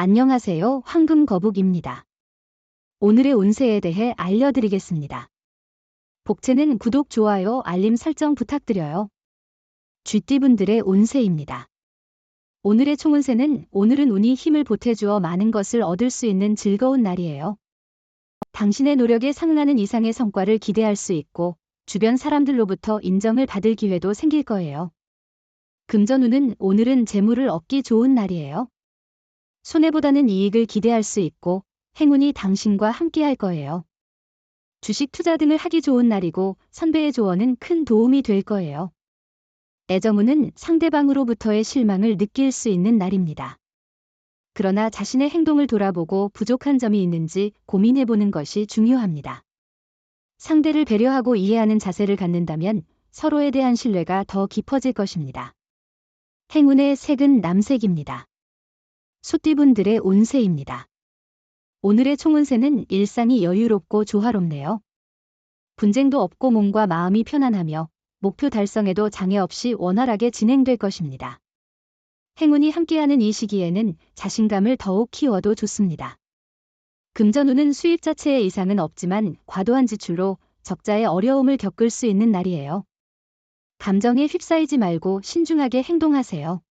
안녕하세요. 황금거북입니다. 오늘의 운세에 대해 알려드리겠습니다. 복채는 구독, 좋아요, 알림 설정 부탁드려요. 쥐띠분들의 운세입니다. 오늘의 총운세는 오늘은 운이 힘을 보태주어 많은 것을 얻을 수 있는 즐거운 날이에요. 당신의 노력에 상응하는 이상의 성과를 기대할 수 있고 주변 사람들로부터 인정을 받을 기회도 생길 거예요. 금전운은 오늘은 재물을 얻기 좋은 날이에요. 손해보다는 이익을 기대할 수 있고 행운이 당신과 함께할 거예요. 주식 투자 등을 하기 좋은 날이고 선배의 조언은 큰 도움이 될 거예요. 애정운은 상대방으로부터의 실망을 느낄 수 있는 날입니다. 그러나 자신의 행동을 돌아보고 부족한 점이 있는지 고민해보는 것이 중요합니다. 상대를 배려하고 이해하는 자세를 갖는다면 서로에 대한 신뢰가 더 깊어질 것입니다. 행운의 색은 남색입니다. 소띠분들의 운세입니다. 오늘의 총운세는 일상이 여유롭고 조화롭네요. 분쟁도 없고 몸과 마음이 편안하며 목표 달성에도 장애 없이 원활하게 진행될 것입니다. 행운이 함께하는 이 시기에는 자신감을 더욱 키워도 좋습니다. 금전운은 수입 자체에 이상은 없지만 과도한 지출로 적자의 어려움을 겪을 수 있는 날이에요. 감정에 휩싸이지 말고 신중하게 행동하세요.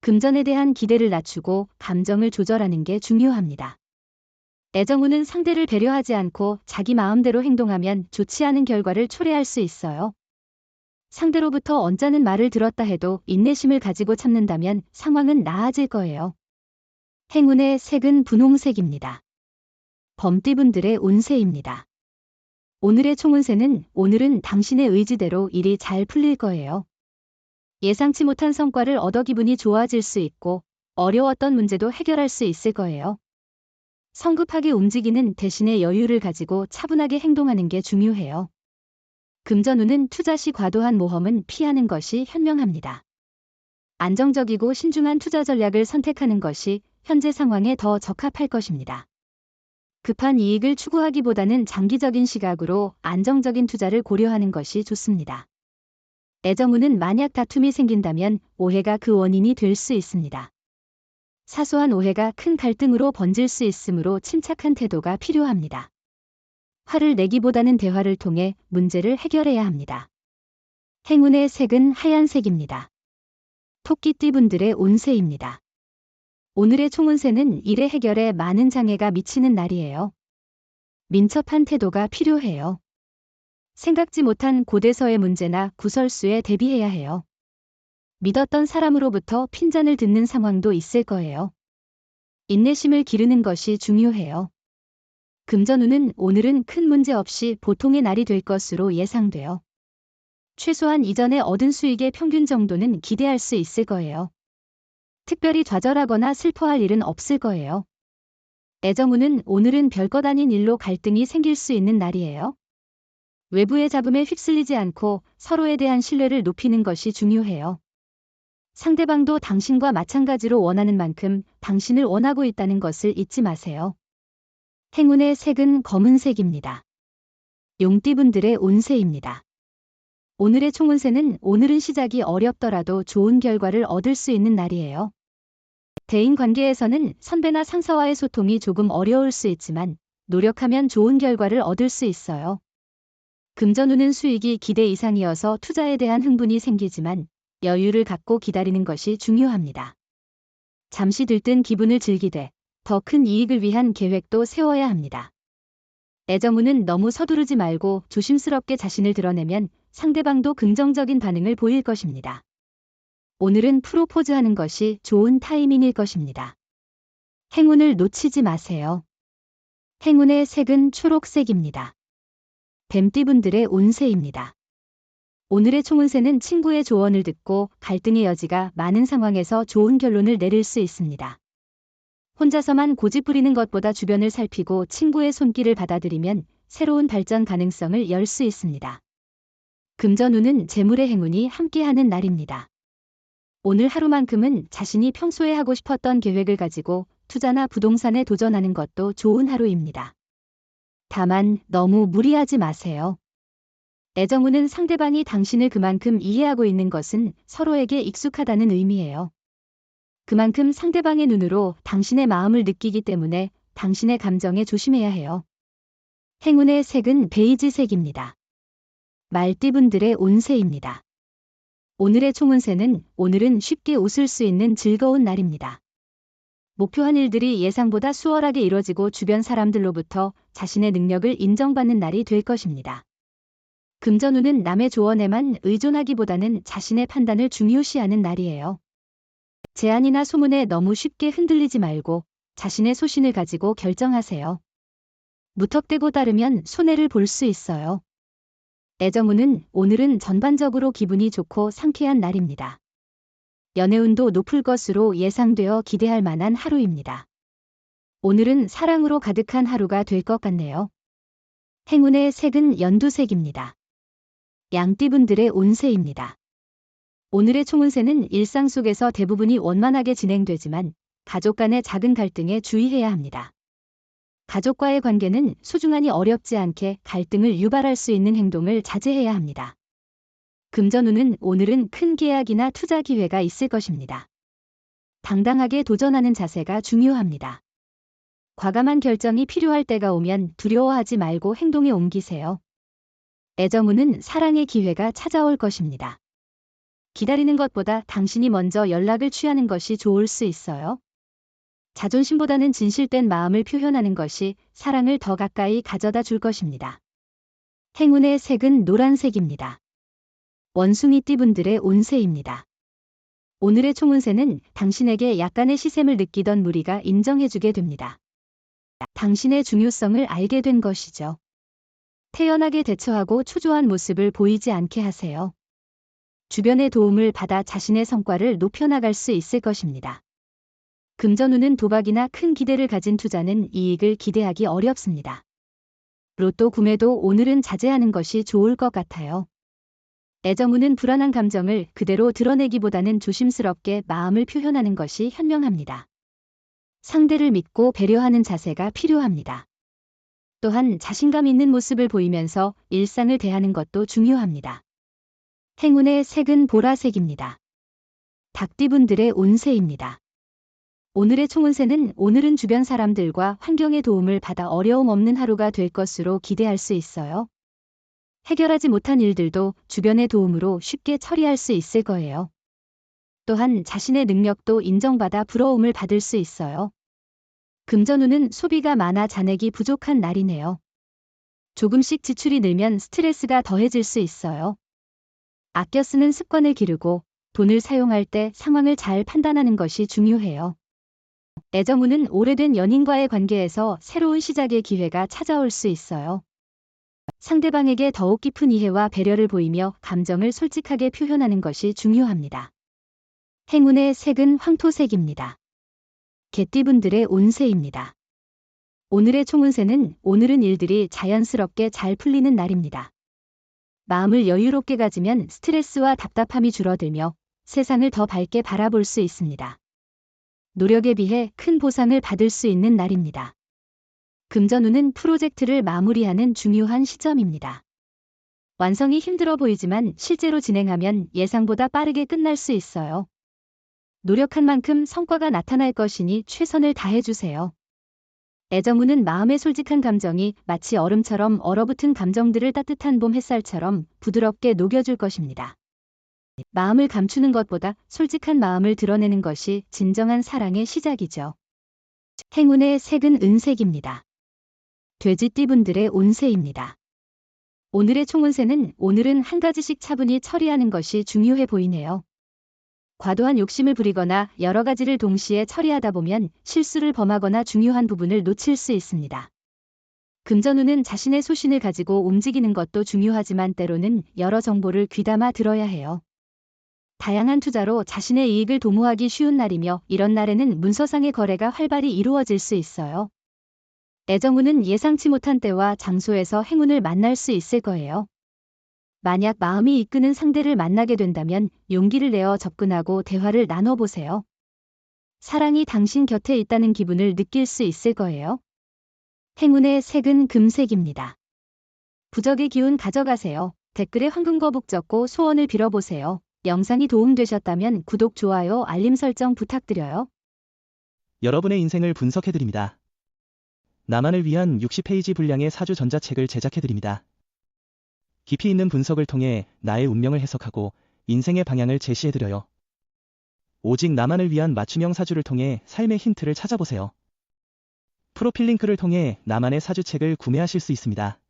금전에 대한 기대를 낮추고 감정을 조절하는 게 중요합니다. 애정운은 상대를 배려하지 않고 자기 마음대로 행동하면 좋지 않은 결과를 초래할 수 있어요. 상대로부터 언짢은 말을 들었다 해도 인내심을 가지고 참는다면 상황은 나아질 거예요. 행운의 색은 분홍색입니다. 범띠분들의 운세입니다. 오늘의 총운세는 오늘은 당신의 의지대로 일이 잘 풀릴 거예요. 예상치 못한 성과를 얻어 기분이 좋아질 수 있고 어려웠던 문제도 해결할 수 있을 거예요. 성급하게 움직이는 대신에 여유를 가지고 차분하게 행동하는 게 중요해요. 금전운은 투자 시 과도한 모험은 피하는 것이 현명합니다. 안정적이고 신중한 투자 전략을 선택하는 것이 현재 상황에 더 적합할 것입니다. 급한 이익을 추구하기보다는 장기적인 시각으로 안정적인 투자를 고려하는 것이 좋습니다. 애정운은 만약 다툼이 생긴다면 오해가 그 원인이 될 수 있습니다. 사소한 오해가 큰 갈등으로 번질 수 있으므로 침착한 태도가 필요합니다. 화를 내기보다는 대화를 통해 문제를 해결해야 합니다. 행운의 색은 하얀색입니다. 토끼띠분들의 운세입니다. 오늘의 총운세는 일의 해결에 많은 장애가 미치는 날이에요. 민첩한 태도가 필요해요. 생각지 못한 고대서의 문제나 구설수에 대비해야 해요. 믿었던 사람으로부터 핀잔을 듣는 상황도 있을 거예요. 인내심을 기르는 것이 중요해요. 금전운은 오늘은 큰 문제 없이 보통의 날이 될 것으로 예상돼요. 최소한 이전에 얻은 수익의 평균 정도는 기대할 수 있을 거예요. 특별히 좌절하거나 슬퍼할 일은 없을 거예요. 애정운은 오늘은 별것 아닌 일로 갈등이 생길 수 있는 날이에요. 외부의 잡음에 휩쓸리지 않고 서로에 대한 신뢰를 높이는 것이 중요해요. 상대방도 당신과 마찬가지로 원하는 만큼 당신을 원하고 있다는 것을 잊지 마세요. 행운의 색은 검은색입니다. 용띠분들의 운세입니다. 오늘의 총운세는 오늘은 시작이 어렵더라도 좋은 결과를 얻을 수 있는 날이에요. 대인 관계에서는 선배나 상사와의 소통이 조금 어려울 수 있지만 노력하면 좋은 결과를 얻을 수 있어요. 금전운은 수익이 기대 이상이어서 투자에 대한 흥분이 생기지만 여유를 갖고 기다리는 것이 중요합니다. 잠시 들뜬 기분을 즐기되 더 큰 이익을 위한 계획도 세워야 합니다. 애정운은 너무 서두르지 말고 조심스럽게 자신을 드러내면 상대방도 긍정적인 반응을 보일 것입니다. 오늘은 프로포즈하는 것이 좋은 타이밍일 것입니다. 행운을 놓치지 마세요. 행운의 색은 초록색입니다. 뱀띠분들의 운세입니다. 오늘의 총운세는 친구의 조언을 듣고 갈등의 여지가 많은 상황에서 좋은 결론을 내릴 수 있습니다. 혼자서만 고집 부리는 것보다 주변을 살피고 친구의 손길을 받아들이면 새로운 발전 가능성을 열 수 있습니다. 금전운은 재물의 행운이 함께하는 날입니다. 오늘 하루만큼은 자신이 평소에 하고 싶었던 계획을 가지고 투자나 부동산에 도전하는 것도 좋은 하루입니다. 다만 너무 무리하지 마세요. 애정운은 상대방이 당신을 그만큼 이해하고 있는 것은 서로에게 익숙하다는 의미예요. 그만큼 상대방의 눈으로 당신의 마음을 느끼기 때문에 당신의 감정에 조심해야 해요. 행운의 색은 베이지색입니다. 말띠분들의 운세입니다. 오늘의 총운세는 오늘은 쉽게 웃을 수 있는 즐거운 날입니다. 목표한 일들이 예상보다 수월하게 이뤄지고 주변 사람들로부터 자신의 능력을 인정받는 날이 될 것입니다. 금전운은 남의 조언에만 의존하기보다는 자신의 판단을 중요시하는 날이에요. 제안이나 소문에 너무 쉽게 흔들리지 말고 자신의 소신을 가지고 결정하세요. 무턱대고 따르면 손해를 볼 수 있어요. 애정운은 오늘은 전반적으로 기분이 좋고 상쾌한 날입니다. 연애운도 높을 것으로 예상되어 기대할 만한 하루입니다. 오늘은 사랑으로 가득한 하루가 될 것 같네요. 행운의 색은 연두색입니다. 양띠분들의 운세입니다. 오늘의 총운세는 일상 속에서 대부분이 원만하게 진행되지만 가족 간의 작은 갈등에 주의해야 합니다. 가족과의 관계는 소중하니 어렵지 않게 갈등을 유발할 수 있는 행동을 자제해야 합니다. 금전운은 오늘은 큰 계약이나 투자 기회가 있을 것입니다. 당당하게 도전하는 자세가 중요합니다. 과감한 결정이 필요할 때가 오면 두려워하지 말고 행동에 옮기세요. 애정운은 사랑의 기회가 찾아올 것입니다. 기다리는 것보다 당신이 먼저 연락을 취하는 것이 좋을 수 있어요. 자존심보다는 진실된 마음을 표현하는 것이 사랑을 더 가까이 가져다 줄 것입니다. 행운의 색은 노란색입니다. 원숭이띠분들의 운세입니다. 오늘의 총운세는 당신에게 약간의 시샘을 느끼던 무리가 인정해주게 됩니다. 당신의 중요성을 알게 된 것이죠. 태연하게 대처하고 초조한 모습을 보이지 않게 하세요. 주변의 도움을 받아 자신의 성과를 높여나갈 수 있을 것입니다. 금전운은 도박이나 큰 기대를 가진 투자는 이익을 기대하기 어렵습니다. 로또 구매도 오늘은 자제하는 것이 좋을 것 같아요. 애정운은 불안한 감정을 그대로 드러내기보다는 조심스럽게 마음을 표현하는 것이 현명합니다. 상대를 믿고 배려하는 자세가 필요합니다. 또한 자신감 있는 모습을 보이면서 일상을 대하는 것도 중요합니다. 행운의 색은 보라색입니다. 닭띠분들의 운세입니다. 오늘의 총운세는 오늘은 주변 사람들과 환경의 도움을 받아 어려움 없는 하루가 될 것으로 기대할 수 있어요. 해결하지 못한 일들도 주변의 도움으로 쉽게 처리할 수 있을 거예요. 또한 자신의 능력도 인정받아 부러움을 받을 수 있어요. 금전운은 소비가 많아 잔액이 부족한 날이네요. 조금씩 지출이 늘면 스트레스가 더해질 수 있어요. 아껴 쓰는 습관을 기르고 돈을 사용할 때 상황을 잘 판단하는 것이 중요해요. 애정운은 오래된 연인과의 관계에서 새로운 시작의 기회가 찾아올 수 있어요. 상대방에게 더욱 깊은 이해와 배려를 보이며 감정을 솔직하게 표현하는 것이 중요합니다. 행운의 색은 황토색입니다. 개띠분들의 운세입니다. 오늘의 총운세는 오늘은 일들이 자연스럽게 잘 풀리는 날입니다. 마음을 여유롭게 가지면 스트레스와 답답함이 줄어들며 세상을 더 밝게 바라볼 수 있습니다. 노력에 비해 큰 보상을 받을 수 있는 날입니다. 금전운은 프로젝트를 마무리하는 중요한 시점입니다. 완성이 힘들어 보이지만 실제로 진행하면 예상보다 빠르게 끝날 수 있어요. 노력한 만큼 성과가 나타날 것이니 최선을 다해주세요. 애정운은 마음의 솔직한 감정이 마치 얼음처럼 얼어붙은 감정들을 따뜻한 봄 햇살처럼 부드럽게 녹여줄 것입니다. 마음을 감추는 것보다 솔직한 마음을 드러내는 것이 진정한 사랑의 시작이죠. 행운의 색은 은색입니다. 돼지띠분들의 운세입니다. 오늘의 총운세는 오늘은 한 가지씩 차분히 처리하는 것이 중요해 보이네요. 과도한 욕심을 부리거나 여러 가지를 동시에 처리하다 보면 실수를 범하거나 중요한 부분을 놓칠 수 있습니다. 금전운은 자신의 소신을 가지고 움직이는 것도 중요하지만 때로는 여러 정보를 귀담아 들어야 해요. 다양한 투자로 자신의 이익을 도모하기 쉬운 날이며 이런 날에는 문서상의 거래가 활발히 이루어질 수 있어요. 애정운은 예상치 못한 때와 장소에서 행운을 만날 수 있을 거예요. 만약 마음이 이끄는 상대를 만나게 된다면 용기를 내어 접근하고 대화를 나눠보세요. 사랑이 당신 곁에 있다는 기분을 느낄 수 있을 거예요. 행운의 색은 금색입니다. 부적의 기운 가져가세요. 댓글에 황금거북 적고 소원을 빌어보세요. 영상이 도움되셨다면 구독, 좋아요, 알림 설정 부탁드려요. 여러분의 인생을 분석해드립니다. 나만을 위한 60페이지 분량의 사주 전자책을 제작해드립니다. 깊이 있는 분석을 통해 나의 운명을 해석하고 인생의 방향을 제시해드려요. 오직 나만을 위한 맞춤형 사주를 통해 삶의 힌트를 찾아보세요. 프로필 링크를 통해 나만의 사주책을 구매하실 수 있습니다.